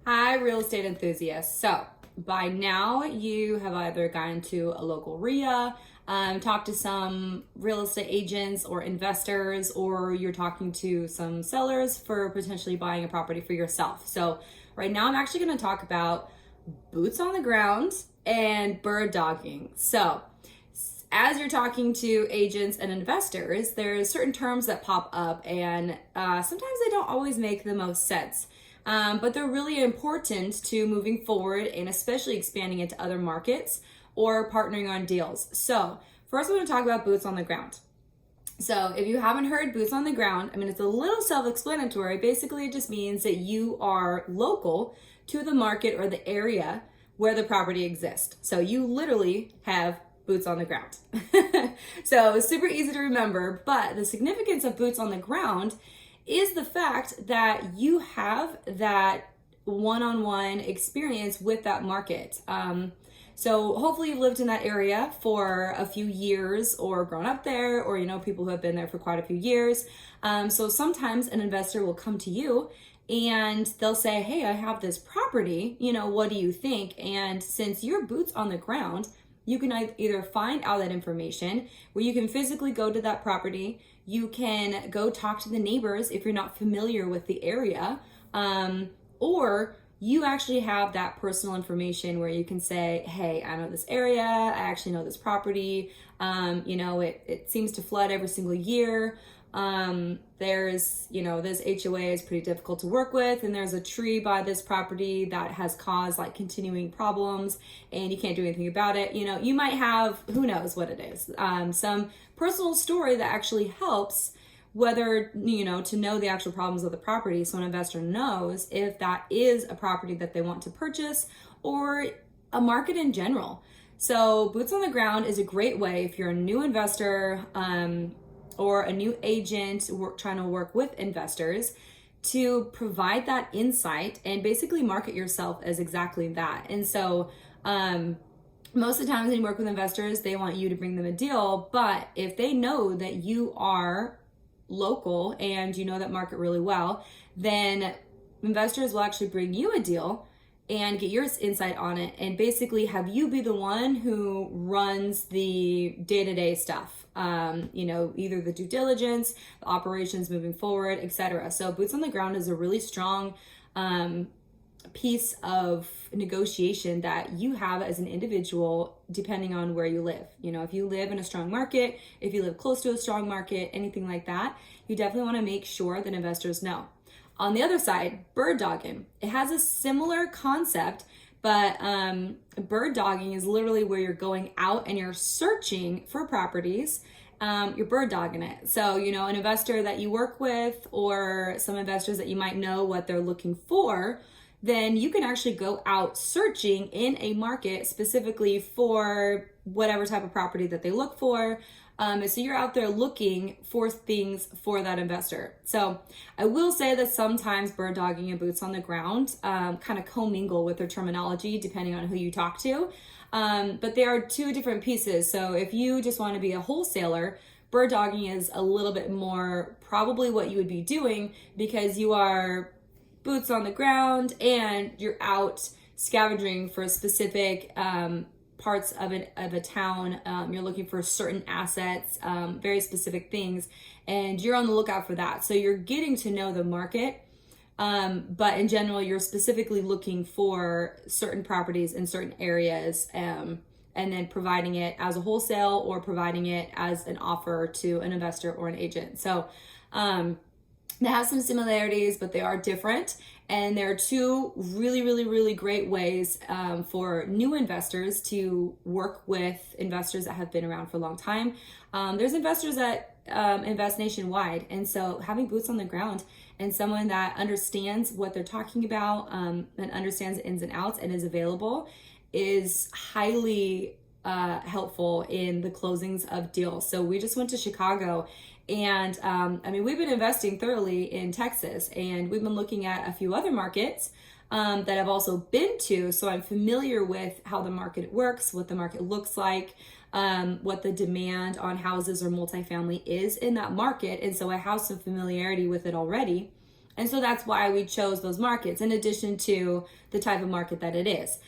Hi, real estate enthusiasts. So, by now, you have either gone to a local REIA, talked to some real estate agents or investors, or you're talking to some sellers for potentially buying a property for yourself. So, right now, I'm actually going to talk about boots on the ground and bird dogging. So, as you're talking to agents and investors, there's certain terms that pop up, and sometimes they don't always make the most sense. But they're really important to moving forward and especially expanding into other markets or partnering on deals. So first I'm going to talk about boots on the ground. So if you haven't heard boots on the ground, I mean, it's a little self-explanatory. Basically, it just means that you are local to the market or the area where the property exists. So you literally have boots on the ground. So it's super easy to remember, but the significance of boots on the ground is the fact that you have that one-on-one experience with that market. So hopefully you've lived in that area for a few years or grown up there, or people who have been there for quite a few years. So sometimes an investor will come to you and they'll say, hey, I have this property, what do you think? And since you're boots on the ground, you can either find out that information where you can physically go to that property. You can go talk to the neighbors if you're not familiar with the area, or you actually have that personal information where you can say, hey, I know this area, I actually know this property, it seems to flood every single year. There's, this HOA is pretty difficult to work with, and there's a tree by this property that has caused continuing problems and you can't do anything about it. You might have, who knows what it is, some personal story that actually helps whether, to know the actual problems of the property. So an investor knows if that is a property that they want to purchase or a market in general. So boots on the ground is a great way if you're a new investor, or a new agent trying to work with investors to provide that insight and basically market yourself as exactly that. And so most of the times when you work with investors, they want you to bring them a deal, but if they know that you are local and you know that market really well, then investors will actually bring you a deal and get your insight on it and basically have you be the one who runs the day-to-day stuff. Either the due diligence, the operations moving forward, etc. So boots on the ground is a really strong piece of negotiation that you have as an individual, depending on where you live. If you live in a strong market, if you live close to a strong market, anything like that, you definitely want to make sure that investors know. On the other side, bird dogging. It has a similar concept, but bird dogging is literally where you're going out and you're searching for properties. You're bird dogging it. So, an investor that you work with or some investors that you might know what they're looking for, then you can actually go out searching in a market specifically for whatever type of property that they look for. So you're out there looking for things for that investor. So I will say that sometimes bird dogging and boots on the ground kind of commingle with their terminology depending on who you talk to. But they are two different pieces. So if you just want to be a wholesaler, bird dogging is a little bit more probably what you would be doing because you are boots on the ground and you're out scavenging for specific parts of a town. You're looking for certain assets, very specific things, and you're on the lookout for that. So you're getting to know the market, but in general, you're specifically looking for certain properties in certain areas, and then providing it as a wholesale or providing it as an offer to an investor or an agent. So they have some similarities, but they are different. And there are two really, really, really great ways for new investors to work with investors that have been around for a long time. There's investors that invest nationwide. And so having boots on the ground and someone that understands what they're talking about and understands the ins and outs and is available is highly helpful in the closings of deals. So we just went to Chicago. And we've been investing thoroughly in Texas, and we've been looking at a few other markets that I've also been to. So I'm familiar with how the market works, what the market looks like, what the demand on houses or multifamily is in that market. And so I have some familiarity with it already. And so that's why we chose those markets, in addition to the type of market that it is.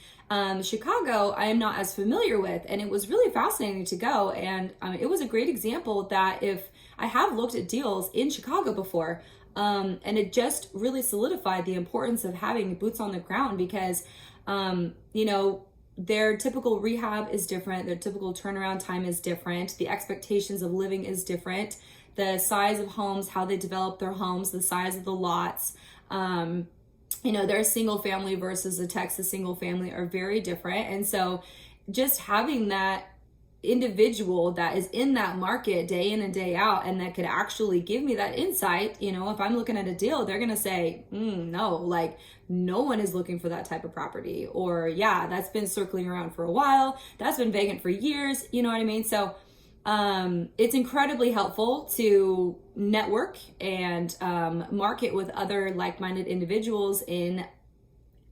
Chicago, I am not as familiar with, and it was really fascinating to go. And it was a great example that if I have looked at deals in Chicago before, and it just really solidified the importance of having boots on the ground because, their typical rehab is different. Their typical turnaround time is different. The expectations of living is different. The size of homes, how they develop their homes, the size of the lots, their single family versus a Texas single family are very different. And so just having that individual that is in that market day in and day out and that could actually give me that insight, if I'm looking at a deal, they're going to say, no, like no one is looking for that type of property, or yeah, that's been circling around for a while. That's been vacant for years. You know what I mean? So it's incredibly helpful to network and market with other like-minded individuals in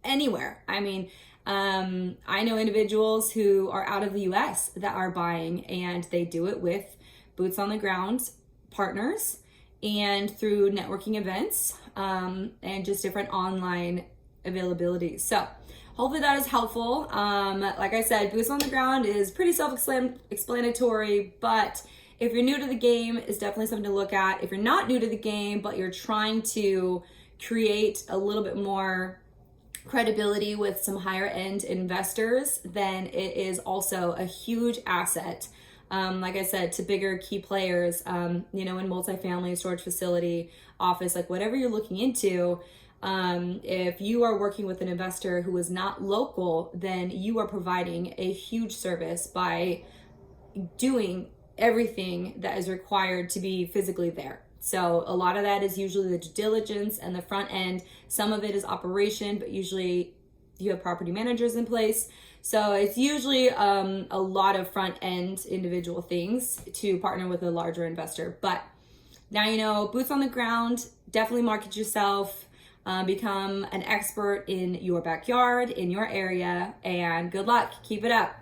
anywhere. I know individuals who are out of the US that are buying, and they do it with boots on the ground partners and through networking events and just different online availabilities. So hopefully that is helpful. Like I said, boots on the ground is pretty self-explanatory, but if you're new to the game, it's definitely something to look at. If you're not new to the game, but you're trying to create a little bit more credibility with some higher end investors, then it is also a huge asset. Like I said, to bigger key players, in multifamily, storage facility, office, like whatever you're looking into, if you are working with an investor who is not local, then you are providing a huge service by doing everything that is required to be physically there. So a lot of that is usually the due diligence and the front end. Some of it is operation, but usually you have property managers in place. So it's usually a lot of front end individual things to partner with a larger investor. But now boots on the ground, definitely market yourself, become an expert in your backyard, in your area, and good luck. Keep it up.